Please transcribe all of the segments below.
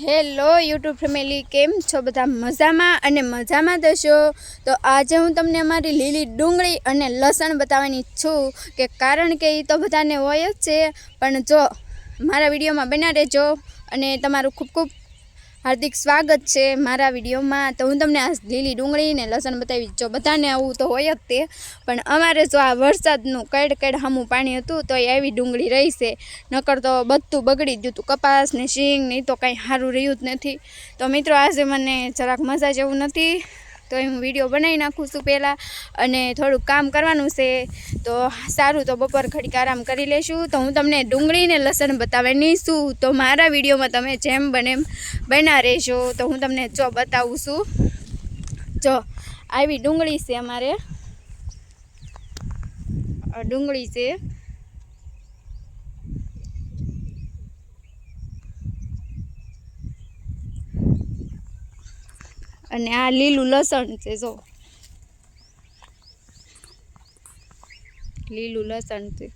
Hello YouTube family, કેમ છો બધા? મજામાં અને મજામાં થશો. તો આજે હું તમને અમારી લીલી ડુંગળી અને લસણ બતાવવાની છું કે કારણ કે એ તો બધાને હોય જ છે, પણ જો મારા વિડીયોમાં બન્યા રહેજો અને તમારું ખૂબ ખૂબ હાર્દિક સ્વાગત છે મારા વિડીયોમાં. તો હું તમને આ લીલી ડુંગળી ને લસણ બતાવી. જો બધાને આવું તો હોય જ તે, પણ અમારે જો આ વરસાદનું કેડ સામું પાણી હતું તો એ આવી ડુંગળી રહી છે, નકર તો બધું બગડી ગયું હતું. કપાસ ને શીંગ ને તો કાંઈ સારું રહ્યું જ નથી. તો મિત્રો આજે મને જરાક મજા જેવું નથી, તો હું વિડીયો બનાવી નાખું છું પહેલાં, અને થોડુંક કામ કરવાનું છે. તો સારું, તો બપોર ઘડીક આરામ કરી લઈશું. તો હું તમને ડુંગળી ને લસણ બતાવવાની છું, તો મારા વિડીયોમાં તમે જેમ બને એમ બના રહેજો. તો હું તમને જો બતાવું છું. જો આવી ડુંગળી છે, અમારે ડુંગળી છે, અને આ લીલું લસણ છે. જો લીલું લસણ છે.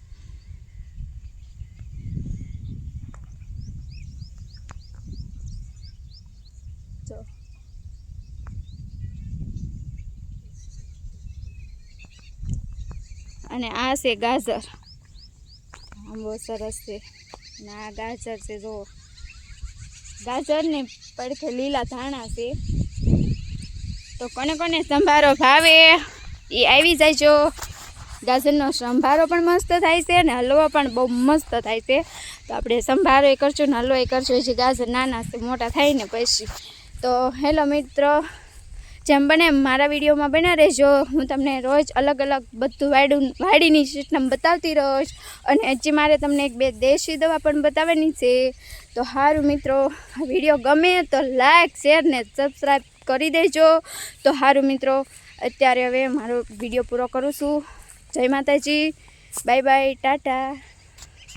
જો અને આ છે ગાજર, બહુ સરસ છે. અને આ ગાજર છે. જો ગાજર ને પડખે લીલા ધાણા છે. તો કોને કોને સંભારો ભાવે એ આવી જાય. જો ગાજરનો સંભારો પણ મસ્ત થાય છે અને હલવો પણ બહુ મસ્ત થાય છે. તો આપણે સંભારો એ કરશું ને હલવો એ કરશું. જે ગાજર નાના છે, મોટા થાય ને પછી. તો હેલો મિત્રો, જેમ બને મારા વિડીયોમાં બન્યા રહેજો. હું તમને રોજ અલગ અલગ બધું વાડીની સિસ્ટમ બતાવતી રહીશ, અને હજી મારે તમને એક બે દેશી દવા પણ બતાવવાની છે. તો સારું મિત્રો, વિડીયો ગમે તો લાઈક શેર ને સબસ્ક્રાઈબ કરી દેજો. તો સારું મિત્રો, અત્યારે હવે મારો વિડીયો પૂરો કરું છું. જય માતાજી, બાય બાય, ટાટા.